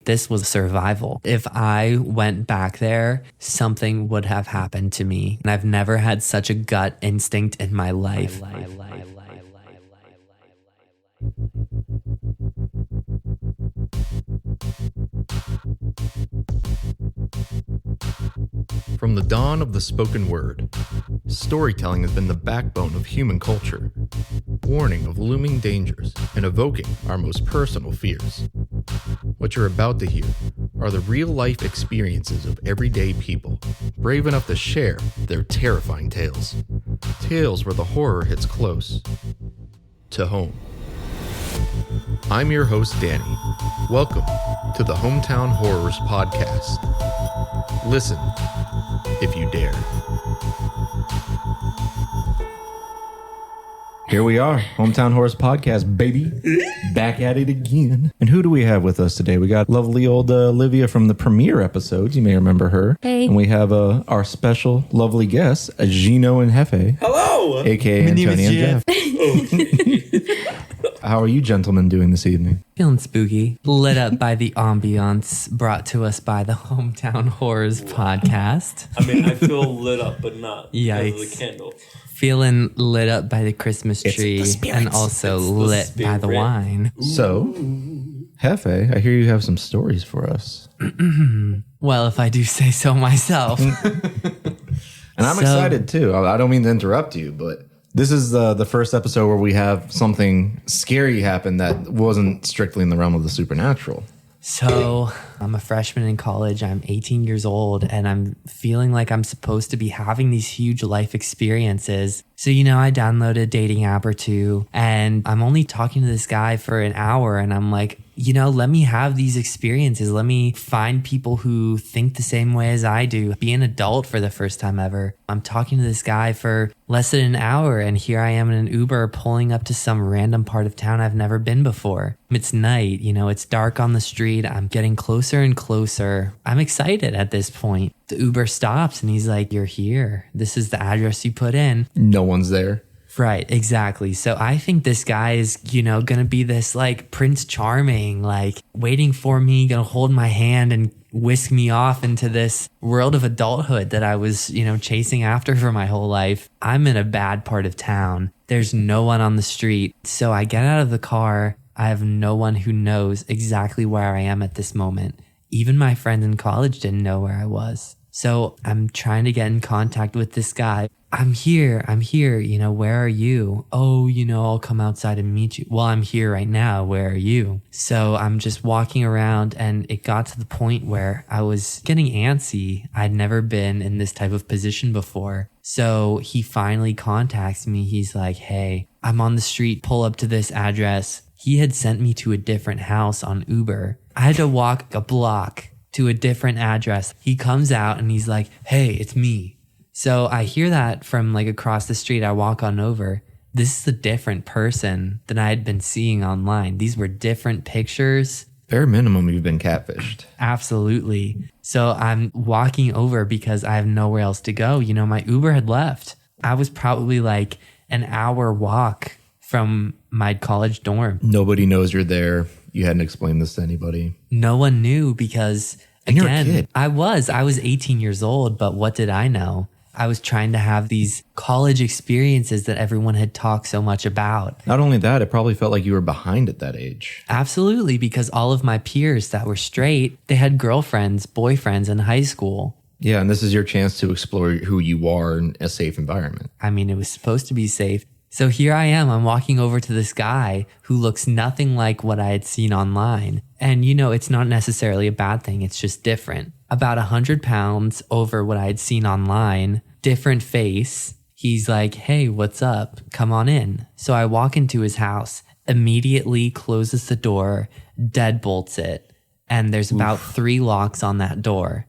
This was survival. If I went back there, something would have happened to me. And I've never had such a gut instinct in my life. From the dawn of the spoken word, storytelling has been the backbone of human culture, warning of looming dangers and evoking our most personal fears. What you're about to hear are the real-life experiences of everyday people, brave enough to share their terrifying tales. Tales where the horror hits close to home. I'm your host, Danny. Welcome to the Hometown Horrors Podcast. Listen if you dare. Here we are, Hometown Horrors Podcast, baby. Back at it again. And who do we have with us today? We got lovely old Olivia from the premiere episodes. You may remember her. Hey. And we have our special lovely guests, Gino and Jefe. Hello. A.K.A. Antonio and Jeff. How are you gentlemen doing this evening? Feeling spooky, lit up by the ambiance brought to us by the Hometown Horrors Podcast. I mean, I feel lit up, but not because of Yikes. the candle. Feeling lit up by the Christmas It's tree the spirits. and also It's the lit by the spirit. wine. So, Jefe, I hear you have some stories for us. Well, if I do say so myself. And I'm excited too. I don't mean to interrupt you, but this is the first episode where we have something scary happen that wasn't strictly in the realm of the supernatural. So I'm a freshman in college. I'm 18 years old and I'm feeling like I'm supposed to be having these huge life experiences. So, I downloaded a dating app or two and I'm only talking to this guy for an hour and I'm like, let me have these experiences. Let me find people who think the same way as I do. Be an adult for the first time ever. I'm talking to this guy for less than an hour and here I am in an Uber pulling up to some random part of town I've never been before. It's night, it's dark on the street. I'm getting closer and closer. I'm excited at this point. The Uber stops and he's like, "You're here. This is the address you put in." No one's there. Right, exactly. So I think this guy is, gonna be this like Prince Charming, like waiting for me, gonna hold my hand and whisk me off into this world of adulthood that I was, chasing after for my whole life. I'm in a bad part of town. There's no one on the street. So I get out of the car. I have no one who knows exactly where I am at this moment. Even my friends in college didn't know where I was. So I'm trying to get in contact with this guy. I'm here, where are you? Oh, I'll come outside and meet you. Well, I'm here right now, where are you? So I'm just walking around and it got to the point where I was getting antsy. I'd never been in this type of position before. So he finally contacts me. He's like, "Hey, I'm on the street, pull up to this address." He had sent me to a different house on Uber. I had to walk a block to a different address. He comes out and he's like, "Hey, it's me." So I hear that from like across the street. I walk on over. This is a different person than I had been seeing online. These were different pictures. Bare minimum, you've been catfished. Absolutely. So I'm walking over because I have nowhere else to go. My Uber had left. I was probably like an hour walk from my college dorm. Nobody knows you're there. You hadn't explained this to anybody. No one knew because, And you're a again, kid. I was 18 years old, but what did I know? I was trying to have these college experiences that everyone had talked so much about. Not only that, it probably felt like you were behind at that age. Absolutely, because all of my peers that were straight, they had girlfriends, boyfriends in high school. Yeah, and this is your chance to explore who you are in a safe environment. I mean, it was supposed to be safe. So here I am, I'm walking over to this guy who looks nothing like what I had seen online. And it's not necessarily a bad thing, it's just different. About 100 pounds over what I had seen online, different face. He's like, "Hey, what's up? Come on in." So I walk into his house, immediately closes the door, deadbolts it, and there's about 3 locks on that door.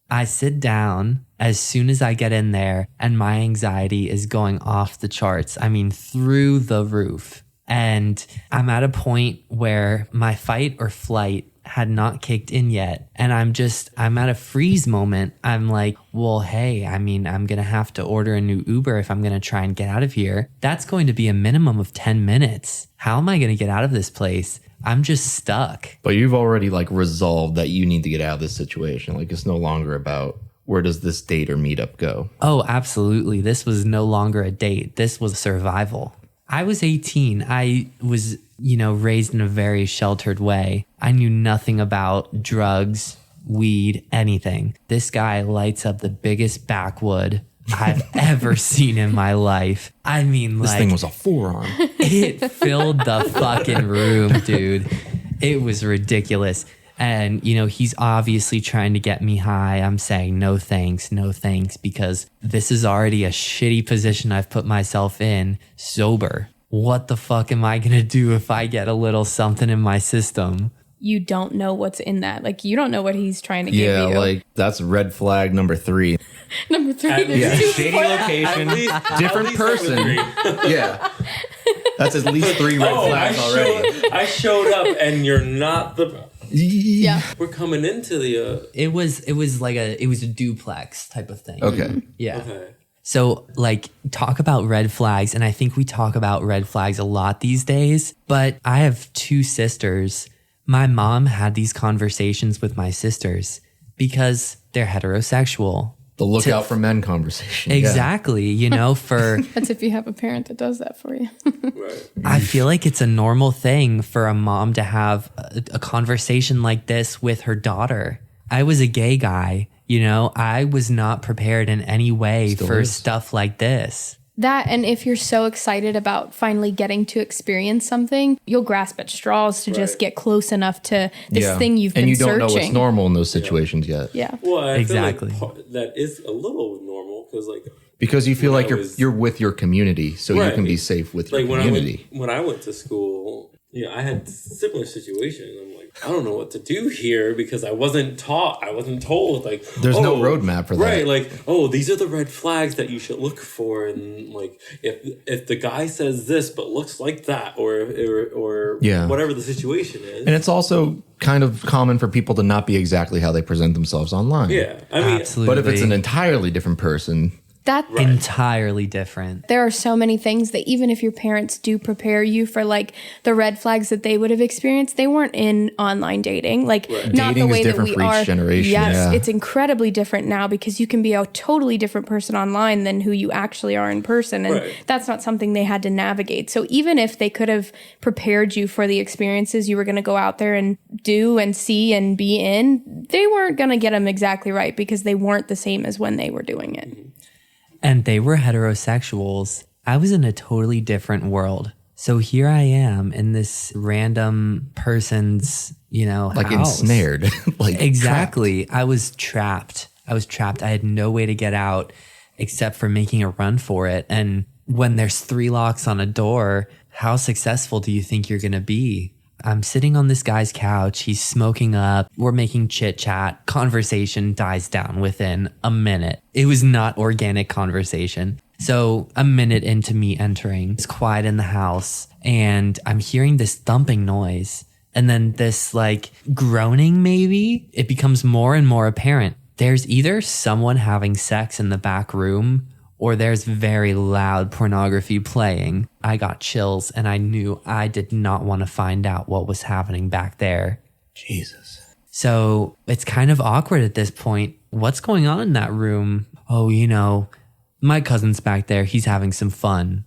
I sit down as soon as I get in there and my anxiety is going off the charts. I mean, through the roof. And I'm at a point where my fight or flight had not kicked in yet. And I'm at a freeze moment. I'm like, well, hey, I'm going to have to order a new Uber if I'm going to try and get out of here. That's going to be a minimum of 10 minutes. How am I going to get out of this place? I'm just stuck. But you've already like resolved that you need to get out of this situation. Like it's no longer about where does this date or meetup go? Oh, absolutely. This was no longer a date. This was survival. I was 18. I was, raised in a very sheltered way. I knew nothing about drugs, weed, anything. This guy lights up the biggest backwood I've ever seen in my life. I mean, This like, thing was a forearm. it filled the fucking room, dude. It was ridiculous. And, he's obviously trying to get me high. I'm saying no thanks, because this is already a shitty position I've put myself in sober. What the fuck am I going to do if I get a little something in my system? You don't know what's in that. Like, you don't know what he's trying to give you. Yeah, like that's red flag number 3. Number 3. At there's Yeah, two shady more. location, At different least that was person. 3. Yeah. That's at least 3 red flags already. I showed up and you're not the. Yeah. We're coming into the. It was a duplex type of thing. Okay. Yeah. Okay. So, talk about red flags. And I think we talk about red flags a lot these days. But I have 2 sisters. My mom had these conversations with my sisters because they're heterosexual. The look out for men conversation. Yeah. Exactly. For That's if you have a parent that does that for you. Right. I feel like it's a normal thing for a mom to have a conversation like this with her daughter. I was a gay guy. I was not prepared in any way for stuff like this. That, and if you're so excited about finally getting to experience something, you'll grasp at straws to just get close enough to this thing you've been and you searching. don't know what's normal in those situations yet. Yeah. Well, I Exactly. feel like that is a little normal Because you feel When like I you're was- you're with your community, so you Right. can be safe with your like community. when I went to school, I had similar situations. I'm like, I don't know what to do here because I wasn't taught. I wasn't told. Like, There's no roadmap for that. Right? Like, these are the red flags that you should look for, and like, if the guy says this but looks like that, or Yeah. whatever the situation is. And it's also kind of common for people to not be exactly how they present themselves online. Yeah, I mean, Absolutely. But if it's an entirely different person, That entirely different. there are so many things that even if your parents do prepare you for like the red flags that they would have experienced, they weren't in online dating. Like not Dating the is way that different we for each are. generation, Yes, yeah. it's incredibly different now because you can be a totally different person online than who you actually are in person. And Right. that's not something they had to navigate. So even if they could have prepared you for the experiences you were going to go out there and do and see and be in, they weren't going to get them exactly right because they weren't the same as when they were doing it. And they were heterosexuals. I was in a totally different world. So here I am in this random person's, like house. ensnared. Like Exactly. I was trapped. I had no way to get out except for making a run for it. And when there's 3 locks on a door, how successful do you think you're going to be? I'm sitting on this guy's couch. He's smoking up. We're making chit chat. Conversation dies down within a minute. It was not organic conversation. So a minute into me entering, it's quiet in the house and I'm hearing this thumping noise. And then this like groaning, maybe it becomes more and more apparent. There's either someone having sex in the back room or there's very loud pornography playing. I got chills and I knew I did not want to find out what was happening back there. Jesus. So it's kind of awkward at this point. What's going on in that room? Oh, my cousin's back there. He's having some fun.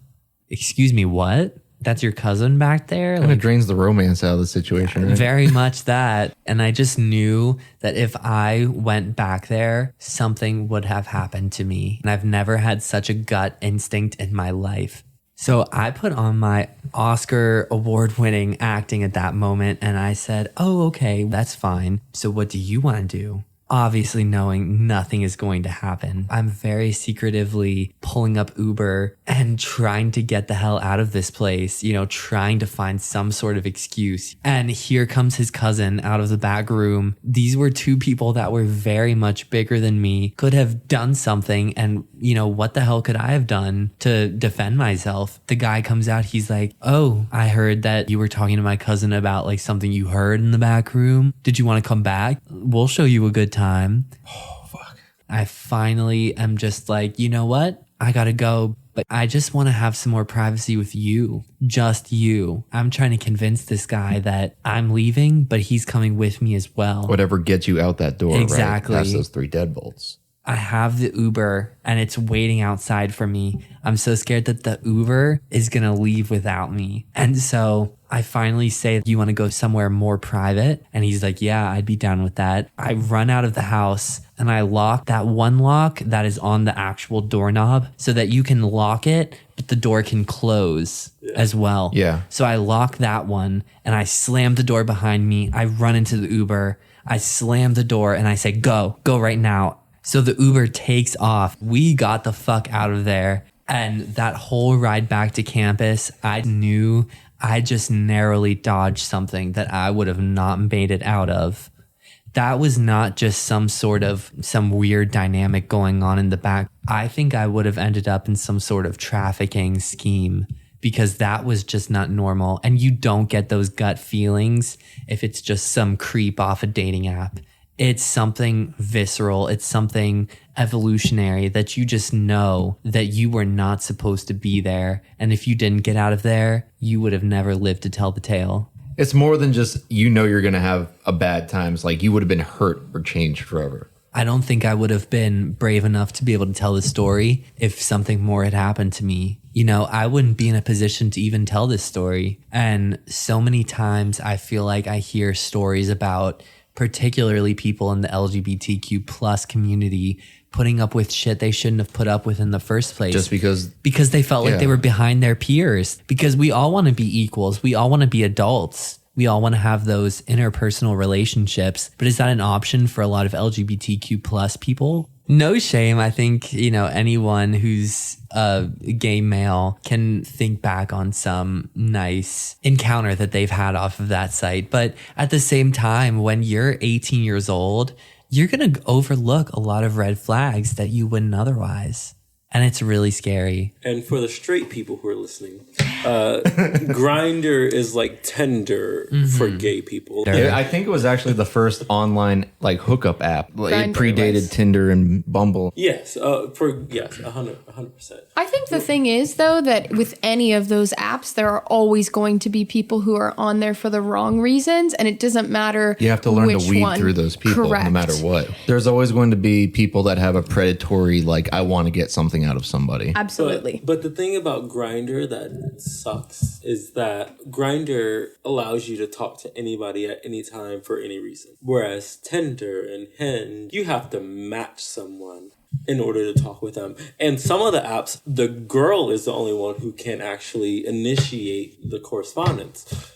Excuse me, what? That's your cousin back there? Kind of drains the romance out of the situation, right? Very much that. And I just knew that if I went back there, something would have happened to me. And I've never had such a gut instinct in my life. So I put on my Oscar award-winning acting at that moment and I said, oh, okay, that's fine. So what do you want to do? Obviously knowing nothing is going to happen. I'm very secretively pulling up Uber and trying to get the hell out of this place, trying to find some sort of excuse. And here comes his cousin out of the back room. These were 2 people that were very much bigger than me, could have done something. And, what the hell could I have done to defend myself? The guy comes out. He's like, oh, I heard that you were talking to my cousin about like something you heard in the back room. Did you want to come back? We'll show you a good time. Oh, fuck. I finally am just like, you know what? I gotta go. but I just want to have some more privacy with you. Just you. I'm trying to convince this guy that I'm leaving, but he's coming with me as well. Whatever gets you out that door, Exactly. right? Past those 3 deadbolts. I have the Uber and it's waiting outside for me. I'm so scared that the Uber is going to leave without me. And so I finally say, you want to go somewhere more private? And he's like, yeah, I'd be down with that. I run out of the house and I lock that one lock that is on the actual doorknob so that you can lock it, but the door can close as well. Yeah. So I lock that one and I slam the door behind me. I run into the Uber. I slam the door and I say, go right now. So the Uber takes off. We got the fuck out of there. And that whole ride back to campus, I knew I just narrowly dodged something that I would have not made it out of. That was not just some weird dynamic going on in the back. I think I would have ended up in some sort of trafficking scheme because that was just not normal. And you don't get those gut feelings if it's just some creep off a dating app. It's something visceral. It's something evolutionary that you just know that you were not supposed to be there. And if you didn't get out of there, you would have never lived to tell the tale. It's more than just, you're going to have a bad times. Like, you would have been hurt or changed forever. I don't think I would have been brave enough to be able to tell the story if something more had happened to me. You know, I wouldn't be in a position to even tell this story. And so many times I feel like I hear stories about particularly people in the LGBTQ plus community putting up with shit they shouldn't have put up with in the first place. Just because they felt like they were behind their peers. Because we all want to be equals. We all want to be adults. We all want to have those interpersonal relationships. But is that an option for a lot of LGBTQ plus people? No shame. I think, you know, anyone who's a gay male can think back on some nice encounter that they've had off of that site. But at the same time, when you're 18 years old, you're going to overlook a lot of red flags that you wouldn't otherwise. And it's really scary. And for the straight people who are listening, Grindr is like Tinder for gay people. Yeah, I think it was actually the first online like hookup app. It predated was. Tinder and Bumble. Yes, 100%. I think the thing is, though, that with any of those apps, there are always going to be people who are on there for the wrong reasons, and it doesn't matter. You have to learn which to weed one. through those people Correct. no matter what. There's always going to be people that have a predatory, like, I want to get something out of somebody. Absolutely. But the thing about Grindr that sucks is that Grindr allows you to talk to anybody at any time for any reason. Whereas Tinder and Hinge, you have to match someone in order to talk with them. And some of the apps, the girl is the only one who can actually initiate the correspondence.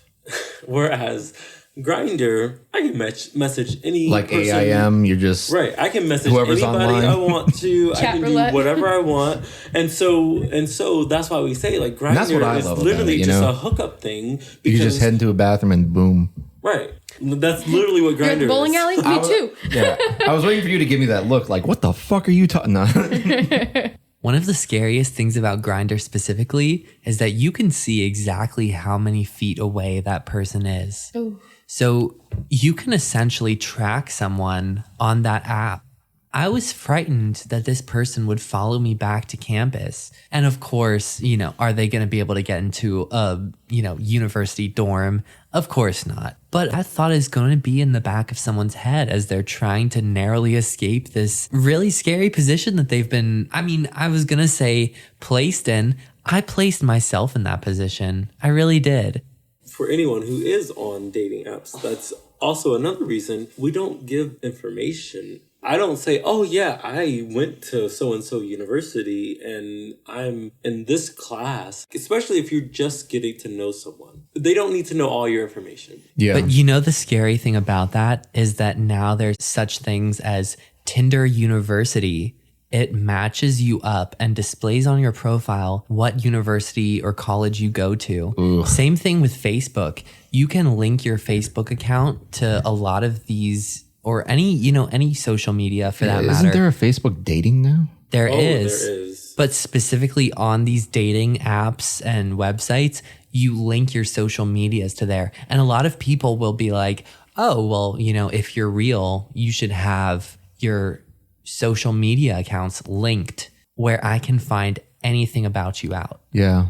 Whereas Grindr, I can message any like person. AIM, you're just Right, I can message whoever's anybody online. I want to. I Chat can roulette. do whatever I want, and so that's why we say like that's what I Grindr is love about literally it, you just know? a hookup thing. Because, you just head into a bathroom and boom. right. That's literally what You're at Grindr the bowling is. alley? Me too. Yeah, I was waiting for you to give me that look. Like, what the fuck are you talking? No. One of the scariest things about Grindr specifically is that you can see exactly how many feet away that person is. Ooh. So you can essentially track someone on that app. I was frightened that this person would follow me back to campus. And of course, you know, are they going to be able to get into a, you know, university dorm? Of course not. But I thought it's going to be in the back of someone's head as they're trying to narrowly escape this really scary position that they've been, I was going to say placed in. I placed myself in that position. I really did. For anyone who is on dating apps, that's also another reason we don't give information. I don't say, oh yeah, I went to so-and-so university and I'm in this class, especially if you're just getting to know someone. They don't need to know all your information. Yeah. But you know, the scary thing about that is that now there's such things as Tinder University. It matches you up and displays on your profile what university or college you go to. Ooh. Same thing with Facebook. You can link your Facebook account to a lot of these or any social media for that matter. Isn't there a Facebook dating now? There Oh, is. there is. But specifically on these dating apps and websites, you link your social medias to there. And a lot of people will be like, oh, well, you know, if you're real, you should have your social media accounts linked, where I can find anything about you out. Yeah.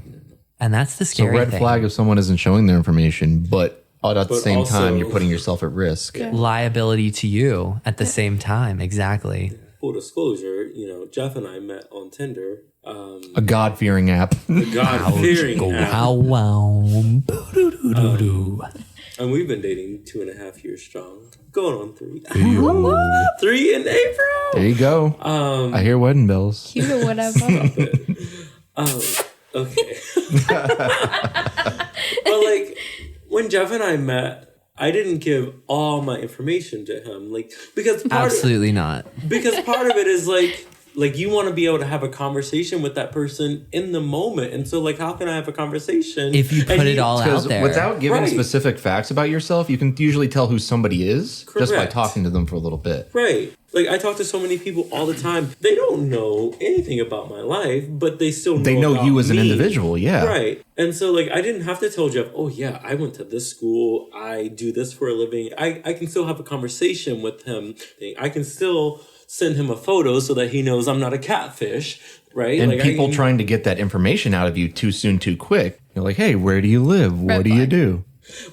And that's the It's a scary red thing. flag if someone isn't showing their information, but at the But same also- time, you're putting yourself at risk. Liability to you at the same time. Exactly. Full disclosure, Jeff and I met on Tinder. A God-fearing app. The God-fearing Go app. wow wow. Boo-doo-doo-doo-doo. And we've been dating 2.5 years strong. Going on 3. 3 in April. There you go. I hear wedding bells. Cute or whatever. Okay. But like when Jeff and I met, I didn't give all my information to him. Because Absolutely not. because part of it is like you want to be able to have a conversation with that person in the moment. And so how can I have a conversation If you put it all out Because there. without giving Right. specific facts about yourself, you can usually tell who somebody is just by Correct. talking to them for a little bit. Right. I talk to so many people all the time. They don't know anything about my life, but they still know They know about you as an me. individual, yeah. Right. And so I didn't have to tell Jeff, oh yeah, I went to this school, I do this for a living. I can still have a conversation with him. I can still send him a photo so that he knows I'm not a catfish. Right. And people trying to get that information out of you too soon, too quick. You're like, hey, where do you live? What do you flag. do?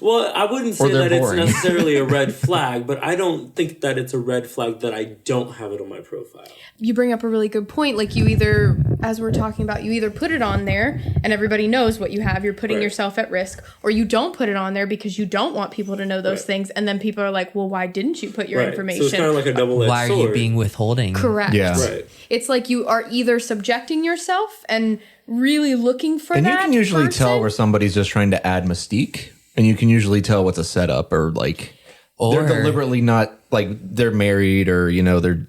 Well, I wouldn't Or say they're that boring. it's necessarily a red flag, but I don't think that it's a red flag that I don't have it on my profile. You bring up a really good point. You either, as we're talking about, you either put it on there and everybody knows what you have, you're putting Right. yourself at risk, or you don't put it on there because you don't want people to know those Right. things. And then people are like, well, why didn't you put your Right. information? So it's kind of like a double-edged Why are sword. you being withholding? Correct. Yeah. Right. It's like you are either subjecting yourself and really looking for And that you can usually person. tell where somebody's just trying to add mystique. And you can usually tell what's a setup or Or they're deliberately not they're married or, they're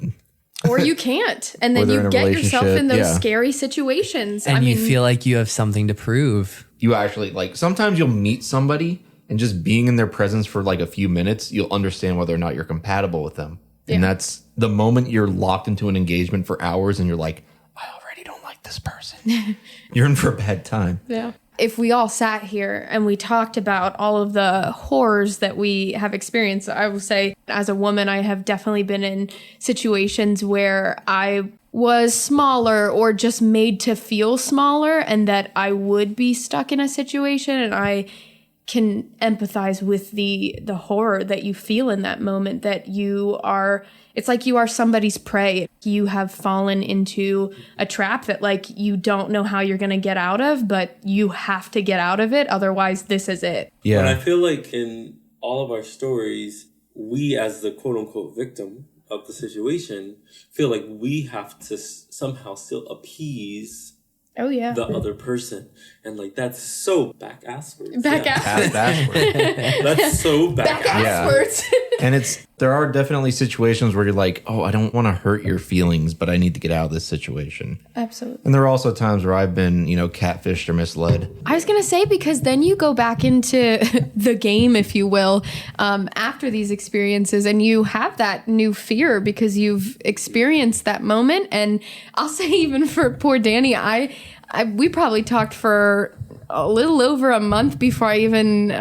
or you can't. And then they're in you a get yourself in relationship, those yeah. scary situations. and you feel like you have something to prove. you actually sometimes you'll meet somebody and just being in their presence for a few minutes, you'll understand whether or not you're compatible with them. Yeah. And that's the moment you're locked into an engagement for hours and you're like, I already don't like this person. You're in for a bad time. Yeah. If we all sat here and we talked about all of the horrors that we have experienced, I will say as a woman, I have definitely been in situations where I was smaller or just made to feel smaller and that I would be stuck in a situation, and I can empathize with the horror that you feel in that moment, that it's like you are somebody's prey. You have fallen into a trap that you don't know how you're going to get out of, but you have to get out of it. Otherwise, this is it. Yeah. But I feel like in all of our stories, we as the quote unquote victim of the situation feel like we have to somehow still appease Oh, yeah. the other person. And that's so back-asswards. Backward. That's so back-asswards. Backwards. And there are definitely situations where you're like, oh, I don't want to hurt your feelings, but I need to get out of this situation. Absolutely. And there are also times where I've been, catfished or misled. I was going to say, because then you go back into the game, if you will, after these experiences, and you have that new fear because you've experienced that moment. And I'll say, even for poor Danny, we probably talked for a little over a month before I even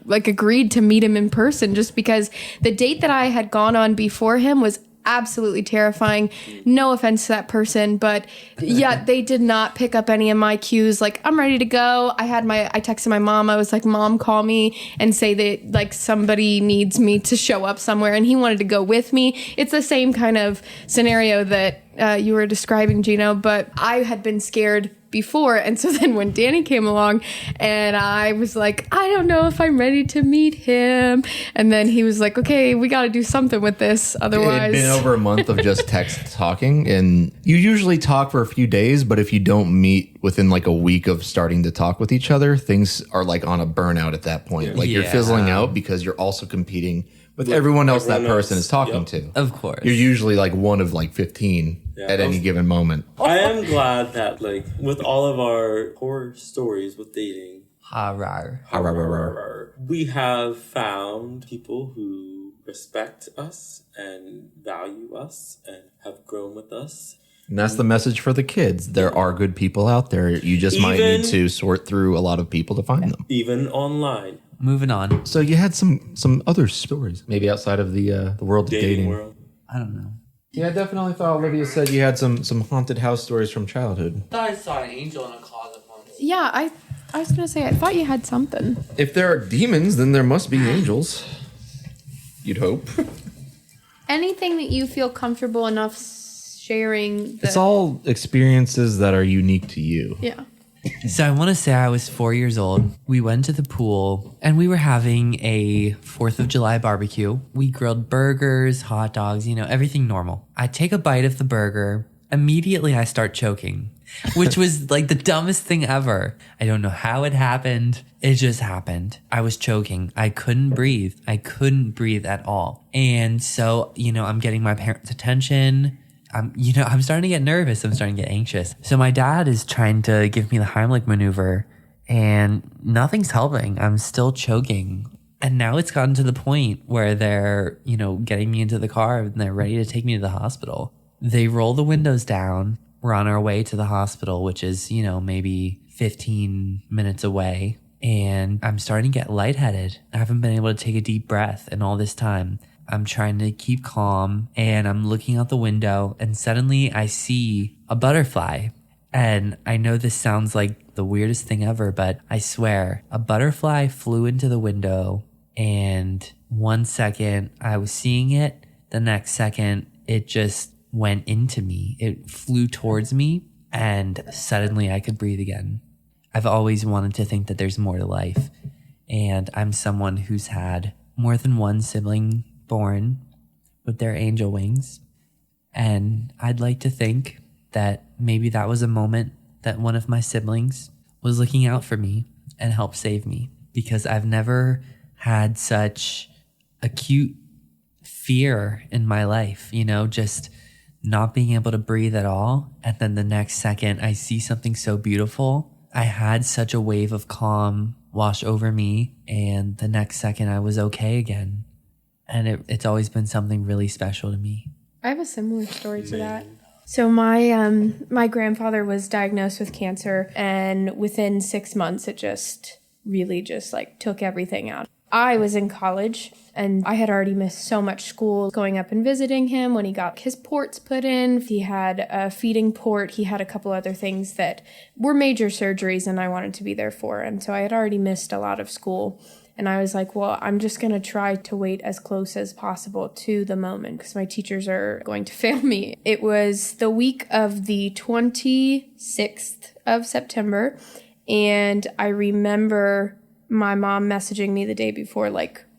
agreed to meet him in person, just because the date that I had gone on before him was absolutely terrifying. No offense to that person, but yeah, they did not pick up any of my cues. I'm ready to go. I texted my mom. I was like, Mom, call me and say that somebody needs me to show up somewhere, and he wanted to go with me. It's the same kind of scenario that you were describing, Gino, but I had been scared before. And so then when Danny came along and I was like, I don't know if I'm ready to meet him. And then he was like, okay, we got to do something with this. It Otherwise, had been over a month of just text talking, and you usually talk for a few days, but if you don't meet within a week of starting to talk with each other, things are on a burnout at that point. You're Yeah. fizzling out because you're also competing with everyone else that everyone person else. is talking Yep. to. Of course. You're usually one of 15 Yeah. at any given moment. I am glad that with all of our horror stories with dating, Harar. we have found people who respect us and value us and have grown with us. And that's the message for the kids. There are good people out there. You just might Even- need to sort through a lot of people to find them. Even online, Moving on. So you had some other stories, maybe outside of the world of dating dating. world. I don't know. Yeah, I definitely thought Olivia said you had some haunted house stories from childhood. I thought I saw an angel in a closet once. Yeah, I was going to say, I thought you had something. If there are demons, then there must be angels. You'd hope. Anything that you feel comfortable enough sharing. It's all experiences that are unique to you. Yeah. So I want to say I was 4 years old. We went to the pool and we were having a 4th of July barbecue. We grilled burgers, hot dogs, everything normal. I take a bite of the burger. Immediately I start choking, which was like the dumbest thing ever. I don't know how it happened. It just happened. I was choking. I couldn't breathe. I couldn't breathe at all. And so, I'm getting my parents' attention. I'm starting to get nervous. I'm starting to get anxious. So my dad is trying to give me the Heimlich maneuver and nothing's helping. I'm still choking. And now it's gotten to the point where they're, getting me into the car and they're ready to take me to the hospital. They roll the windows down. We're on our way to the hospital, which is, maybe 15 minutes away. And I'm starting to get lightheaded. I haven't been able to take a deep breath in all this time. I'm trying to keep calm and I'm looking out the window and suddenly I see a butterfly. And I know this sounds like the weirdest thing ever, but I swear a butterfly flew into the window and 1 second I was seeing it. The next second it just went into me. It flew towards me and suddenly I could breathe again. I've always wanted to think that there's more to life. And I'm someone who's had more than one sibling born with their angel wings. And I'd like to think that maybe that was a moment that one of my siblings was looking out for me and helped save me, because I've never had such acute fear in my life, just not being able to breathe at all. And then the next second I see something so beautiful. I had such a wave of calm wash over me. And the next second I was okay again. And it's always been something really special to me. I have a similar story to that. So my grandfather was diagnosed with cancer, and within 6 months, it just really took everything out. I was in college, and I had already missed so much school going up and visiting him when he got his ports put in. He had a feeding port. He had a couple other things that were major surgeries, and I wanted to be there for. And so I had already missed a lot of school. And I was like, well, I'm just going to try to wait as close as possible to the moment because my teachers are going to fail me. It was the week of the 26th of September. And I remember my mom messaging me the day before,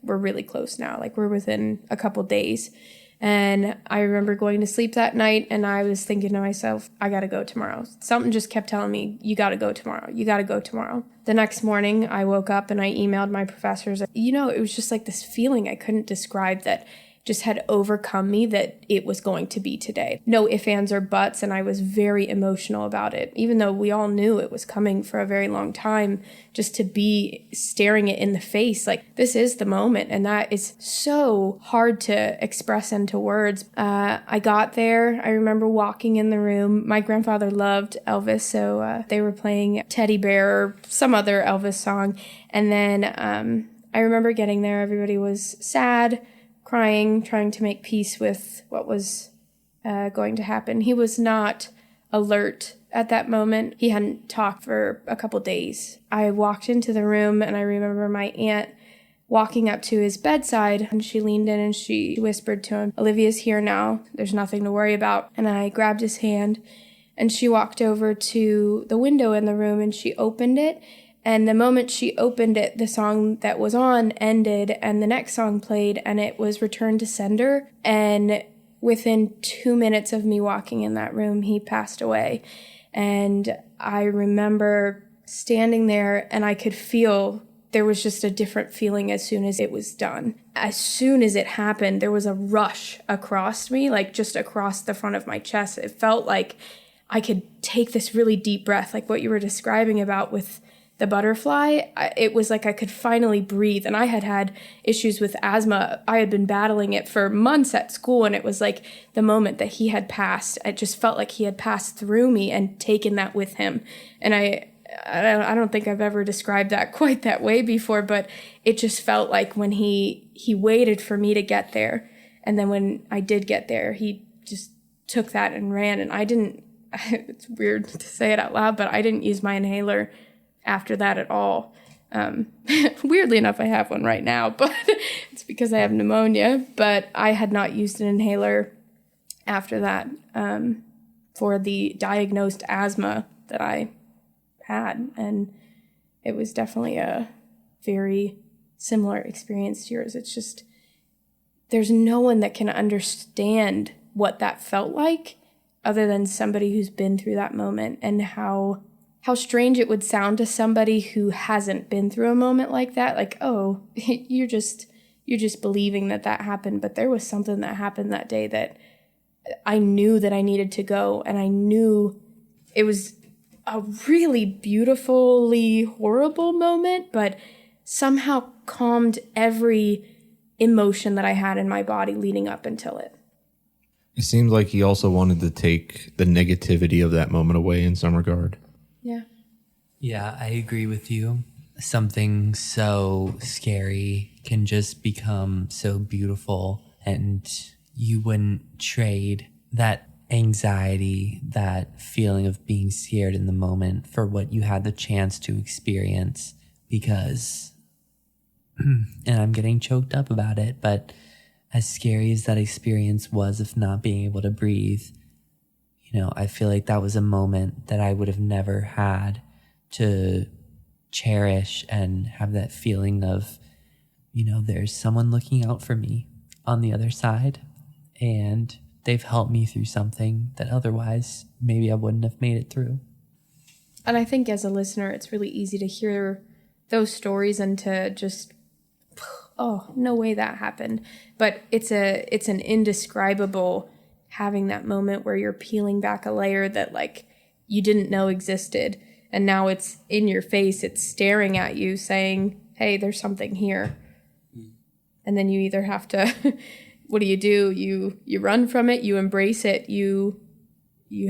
we're really close now. We're within a couple days. And I remember going to sleep that night and I was thinking to myself, I got to go tomorrow. Something just kept telling me, you got to go tomorrow. You got to go tomorrow. The next morning I woke up and I emailed my professors. It was just this feeling I couldn't describe that just had overcome me that it was going to be today. No ifs, ands, or buts, and I was very emotional about it. Even though we all knew it was coming for a very long time, just to be staring it in the face, this is the moment, and that is so hard to express into words. I got there. I remember walking in the room. My grandfather loved Elvis, so they were playing Teddy Bear or some other Elvis song, and then I remember getting there. Everybody was sad, crying, trying to make peace with what was going to happen. He was not alert at that moment. He hadn't talked for a couple days. I walked into the room and I remember my aunt walking up to his bedside and she leaned in and she whispered to him, Olivia's here now. There's nothing to worry about. And I grabbed his hand and she walked over to the window in the room and she opened it. And the moment she opened it, the song that was on ended and the next song played and it was Return to Sender. And within 2 minutes of me walking in that room, he passed away. And I remember standing there and I could feel there was just a different feeling as soon as it was done. As soon as it happened, there was a rush across me, just across the front of my chest. It felt like I could take this really deep breath, like what you were describing about with the butterfly. It was like I could finally breathe. And I had had issues with asthma. I had been battling it for months at school. And it was like the moment that he had passed, it just felt like he had passed through me and taken that with him. And I don't think I've ever described that quite that way before, but it just felt like when he waited for me to get there. And then when I did get there, he just took that and ran. And I didn't, it's weird to say it out loud, but I didn't use my inhaler after that at all. Weirdly enough, I have one right now, but it's because I have pneumonia. But I had not used an inhaler after that for the diagnosed asthma that I had. And it was definitely a very similar experience to yours. It's just, there's no one that can understand what that felt like other than somebody who's been through that moment, and how strange it would sound to somebody who hasn't been through a moment like that. Like, oh, you're just believing that happened. But there was something that happened that day that I knew that I needed to go, and I knew it was a really beautifully horrible moment, but somehow calmed every emotion that I had in my body leading up until it. It seems like he also wanted to take the negativity of that moment away in some regard. Yeah. Yeah, I agree with you. Something so scary can just become so beautiful, and you wouldn't trade that anxiety, that feeling of being scared in the moment for what you had the chance to experience. Because, and I'm getting choked up about it, but as scary as that experience was of not being able to breathe, you know, I feel like that was a moment that I would have never had to cherish and have that feeling of, you know, there's someone looking out for me on the other side, and they've helped me through something that otherwise maybe I wouldn't have made it through. And I think as a listener, it's really easy to hear those stories and to just, oh, no way that happened. But it's an indescribable having that moment where you're peeling back a layer that like you didn't know existed, and now it's in your face, it's staring at you saying, hey, there's something here. And then you either have to what do? You run from it, you embrace it, you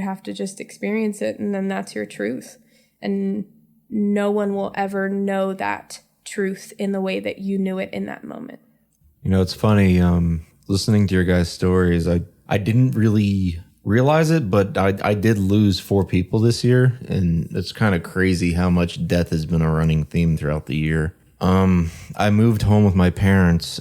have to just experience it, and then that's your truth. And no one will ever know that truth in the way that you knew it in that moment. You know, it's funny, listening to your guys' stories, I didn't really realize it, but I did lose 4 people this year, and it's kind of crazy how much death has been a running theme throughout the year. I moved home with my parents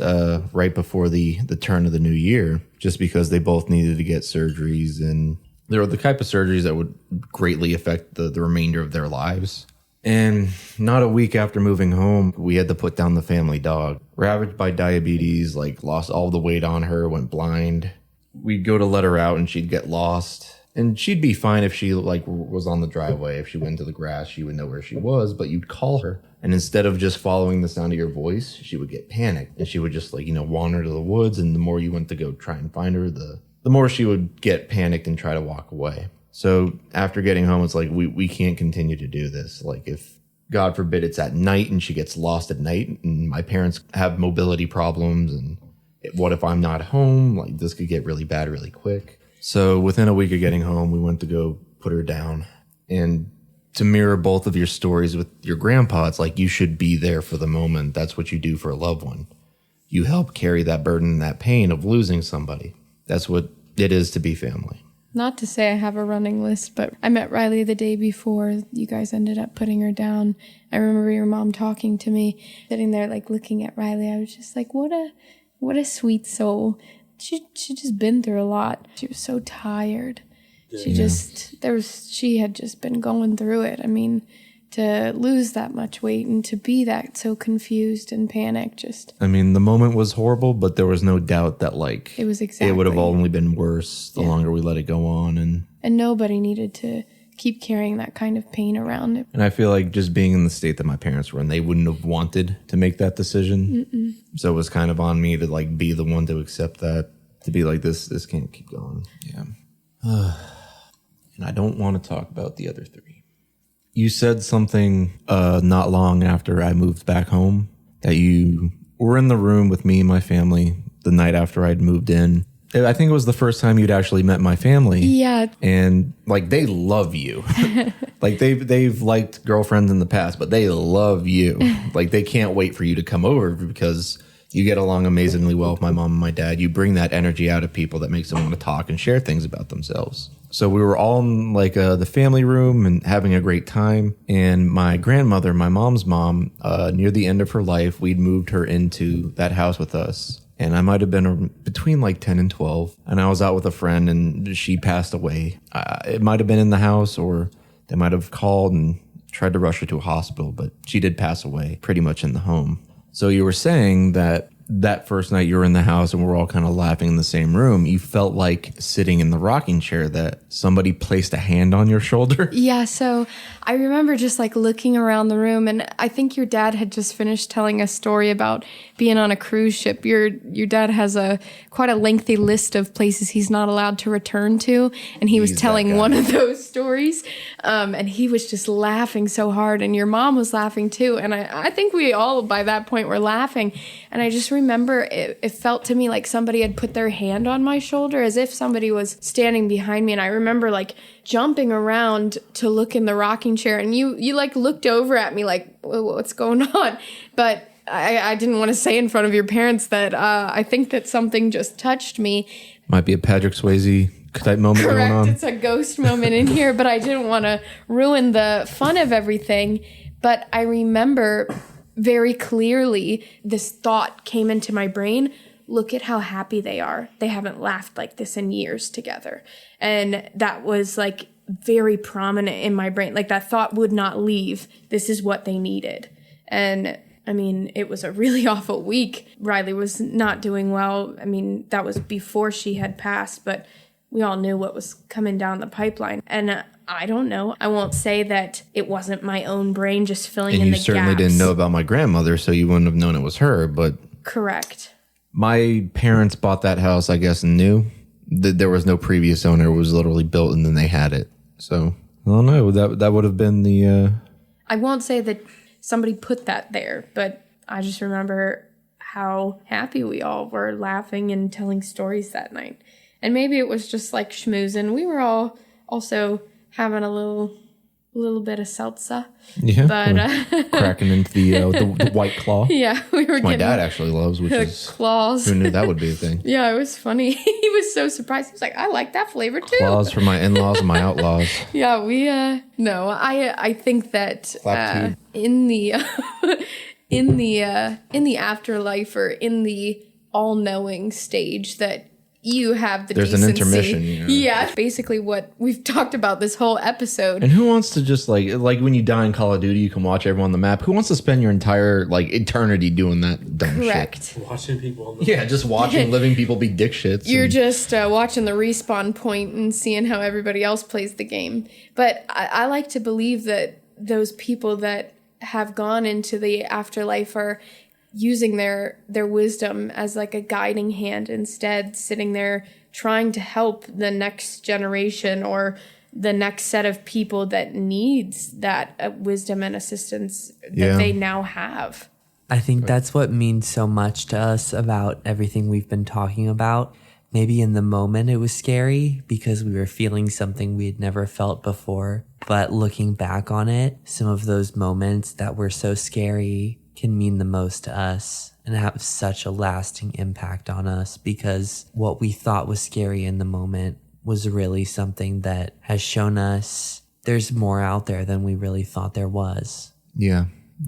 right before the turn of the new year, just because they both needed to get surgeries, and they were the type of surgeries that would greatly affect the remainder of their lives. And not a week after moving home, we had to put down the family dog. Ravaged by diabetes, like lost all the weight on her, went blind. We'd go to let her out and she'd get lost. And she'd be fine if she like was on the driveway. If she went to the grass, she would know where she was, but you'd call her. And instead of just following the sound of your voice, she would get panicked. And she would just like, wander to the woods. And the more you went to go try and find her, the more she would get panicked and try to walk away. So after getting home, it's like, we can't continue to do this. Like if, God forbid, it's at night and she gets lost at night and my parents have mobility problems, and what if I'm not home? Like this could get really bad really quick. So within a week of getting home, we went to go put her down. And to mirror both of your stories with your grandpa, it's like you should be there for the moment. That's what you do for a loved one. You help carry that burden and that pain of losing somebody. That's what it is to be family. Not to say I have a running list, but I met Riley the day before you guys ended up putting her down. I remember your mom talking to me, sitting there like looking at Riley. I was just like, what a sweet soul. She just been through a lot. She was so tired. She had just been going through it. I mean, to lose that much weight and to be that so confused and panicked, the moment was horrible, but there was no doubt that like it would have only been worse the longer we let it go on, and nobody needed to keep carrying that kind of pain around. And I feel like just being in the state that my parents were in, they wouldn't have wanted to make that decision. Mm-mm. So it was kind of on me to like be the one to accept that, to be like, this can't keep going. Yeah. And I don't want to talk about the other 3. You said something not long after I moved back home, that you were in the room with me and my family the night after I'd moved in. I think it was the first time you'd actually met my family. Yeah. And like they love you. Like they've liked girlfriends in the past, but they love you. Like they can't wait for you to come over because You get along amazingly well with my mom and my dad. You bring that energy out of people that makes them want to talk and share things about themselves. So we were all in like the family room and having a great time. And my grandmother, my mom's mom, near the end of her life, we'd moved her into that house with us. And I might have been between like 10 and 12. And I was out with a friend and she passed away. It might have been in the house, or they might have called and tried to rush her to a hospital, but she did pass away pretty much in the home. So you were saying that first night you were in the house and we're all kind of laughing in the same room, you felt like sitting in the rocking chair, that somebody placed a hand on your shoulder. Yeah, so I remember just like looking around the room, and I think your dad had just finished telling a story about being on a cruise ship. Your dad has quite a lengthy list of places he's not allowed to return to, and he was telling one of those stories, and he was just laughing so hard, and your mom was laughing too, and I think we all by that point were laughing, and I just remember it felt to me like somebody had put their hand on my shoulder, as if somebody was standing behind me, and I remember like jumping around to look in the rocking chair, and you like looked over at me like, what's going on? But I didn't want to say in front of your parents that I think that something just touched me. Might be a Patrick Swayze type moment going on. Correct, it's a ghost moment in here, but I didn't want to ruin the fun of everything. But I remember very clearly this thought came into my brain. Look at how happy they are. They haven't laughed like this in years together. And that was like very prominent in my brain. Like that thought would not leave. This is what they needed. And I mean, it was a really awful week. Riley was not doing well. I mean, that was before she had passed, but we all knew what was coming down the pipeline. And I don't know. I won't say that it wasn't my own brain just filling in the gaps. And you certainly didn't know about my grandmother, so you wouldn't have known it was her, but... Correct. My parents bought that house, I guess, new. There was no previous owner. It was literally built and then they had it. So, I don't know. That would have been the... I won't say that somebody put that there, but I just remember how happy we all were laughing and telling stories that night. And maybe it was just like schmoozing. We were all also having a little bit of seltzer. Yeah, but cracking into the White Claw. Yeah, we were. My dad actually loves, which is claws. Who knew that would be a thing? Yeah, it was funny. He was so surprised. He was like, "I like that flavor too." Claws for my in-laws and my outlaws. Yeah, we no, I think that in the in the afterlife, or in the all-knowing stage, that you have the There's decency. an intermission, you know? Yeah, basically what we've talked about this whole episode. And who wants to just like when you die in Call of Duty, you can watch everyone on the map. Who wants to spend your entire like eternity doing that dumb Correct. shit? Watching people on the Yeah, just watching living people be dick shits. You're just watching the respawn point and seeing how everybody else plays the game. But I like to believe that those people that have gone into the afterlife are using their wisdom as like a guiding hand, instead sitting there trying to help the next generation or the next set of people that needs that wisdom and assistance that they now have. I think that's what means so much to us about everything we've been talking about. Maybe in the moment it was scary because we were feeling something we had never felt before. But looking back on it, some of those moments that were so scary can mean the most to us and have such a lasting impact on us, because what we thought was scary in the moment was really something that has shown us there's more out there than we really thought there was. Yeah.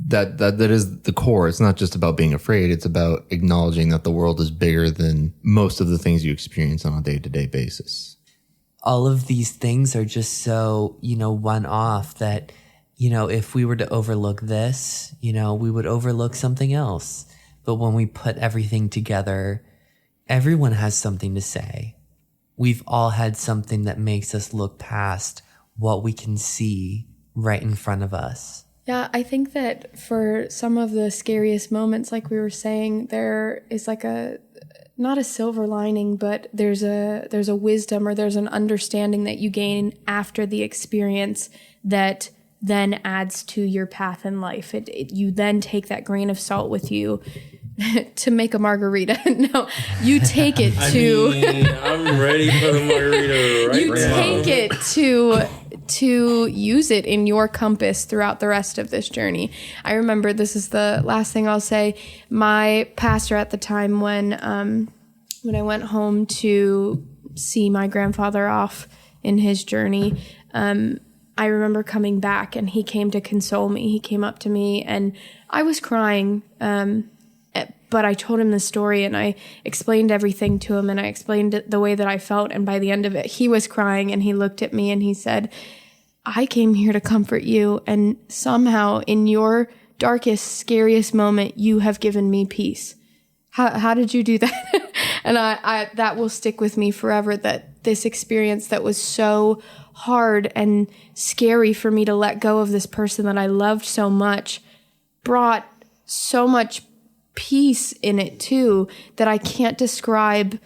That is the core. It's not just about being afraid. It's about acknowledging that the world is bigger than most of the things you experience on a day-to-day basis. All of these things are just so, one off that, if we were to overlook this, we would overlook something else. But when we put everything together, everyone has something to say. We've all had something that makes us look past what we can see right in front of us. Yeah, I think that for some of the scariest moments, like we were saying, there is like not a silver lining, but there's a wisdom, or there's an understanding that you gain after the experience that then adds to your path in life. You then take that grain of salt with you to make a margarita. No, you take it to... I'm ready for the margarita right now. You take it to use it in your compass throughout the rest of this journey. I remember, this is the last thing I'll say, my pastor at the time, when I went home to see my grandfather off in his journey, I remember coming back and he came to console me. He came up to me and I was crying, but I told him the story and I explained everything to him and I explained it the way that I felt. And by the end of it, he was crying and he looked at me and he said, I came here to comfort you. And somehow in your darkest, scariest moment, you have given me peace. How did you do that? And I that will stick with me forever, that this experience that was so hard and scary for me to let go of this person that I loved so much brought so much peace in it too, that I can't describe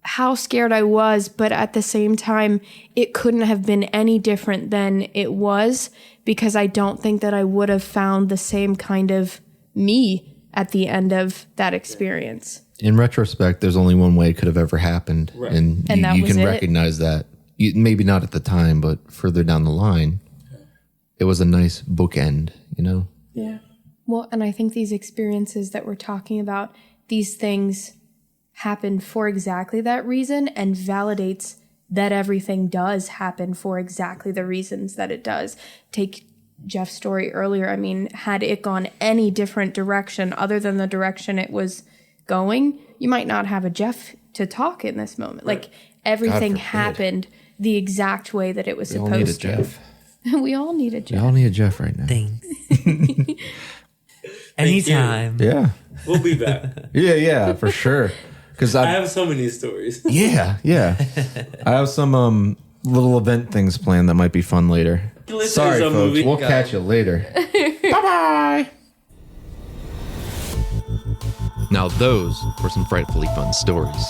how scared I was, but at the same time, it couldn't have been any different than it was, because I don't think that I would have found the same kind of me at the end of that experience. In retrospect, there's only one way it could have ever happened. Right. And you can recognize that. Maybe not at the time, but further down the line, it was a nice bookend, you know? Yeah. Well, and I think these experiences that we're talking about, these things happen for exactly that reason, and validates that everything does happen for exactly the reasons that it does. Take Jeff's story earlier. I mean, had it gone any different direction other than the direction it was going, you might not have a Jeff to talk in this moment. Right. Like, everything happened the exact way that it was supposed to. We all need a Jeff. We all need a Jeff. We all need a Jeff right now. Thanks. Anytime. Yeah. We'll be back. Yeah, for sure. Because I have so many stories. Yeah. I have some little event things planned that might be fun later. Let's Sorry, do some folks. movie. We'll catch you later. Bye-bye. Now those were some frightfully fun stories.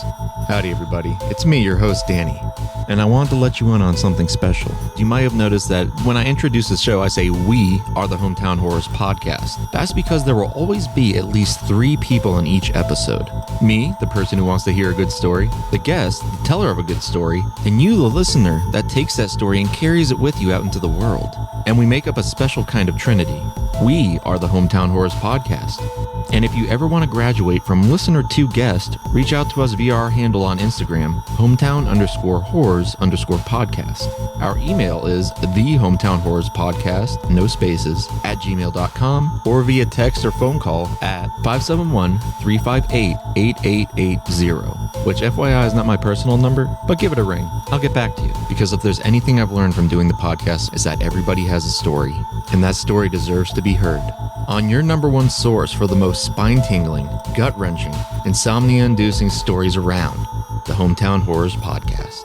Howdy everybody, it's me, your host Danny, and I wanted to let you in on something special. You might have noticed that when I introduce the show, I say we are the Hometown Horrors podcast. That's because there will always be at least 3 people in each episode. Me, the person who wants to hear a good story, the guest, the teller of a good story, and you, the listener, that takes that story and carries it with you out into the world. And we make up a special kind of trinity. We are the Hometown Horrors podcast. And if you ever want to graduate from listener to guest, reach out to us via our handle on Instagram, hometown_horrors_podcast. Our email is thehometownhorrorspodcast, no spaces, @gmail.com, or via text or phone call at 571-358-8880, which FYI is not my personal number, but give it a ring. I'll get back to you, because if there's anything I've learned from doing the podcast, is that everybody has a story, and that story deserves to be heard. On your number one source for the most spine-tingling, gut-wrenching, insomnia-inducing stories around, the Hometown Horrors Podcast.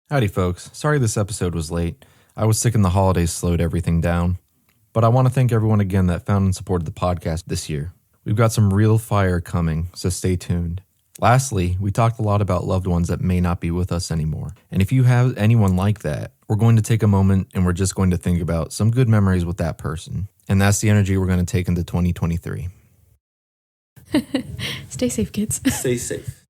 Howdy, folks. Sorry this episode was late. I was sick and the holidays slowed everything down. But I want to thank everyone again that found and supported the podcast this year. We've got some real fire coming, so stay tuned. Lastly, we talked a lot about loved ones that may not be with us anymore. And if you have anyone like that, we're going to take a moment and we're just going to think about some good memories with that person. And that's the energy we're going to take into 2023. Stay safe, kids. Stay safe.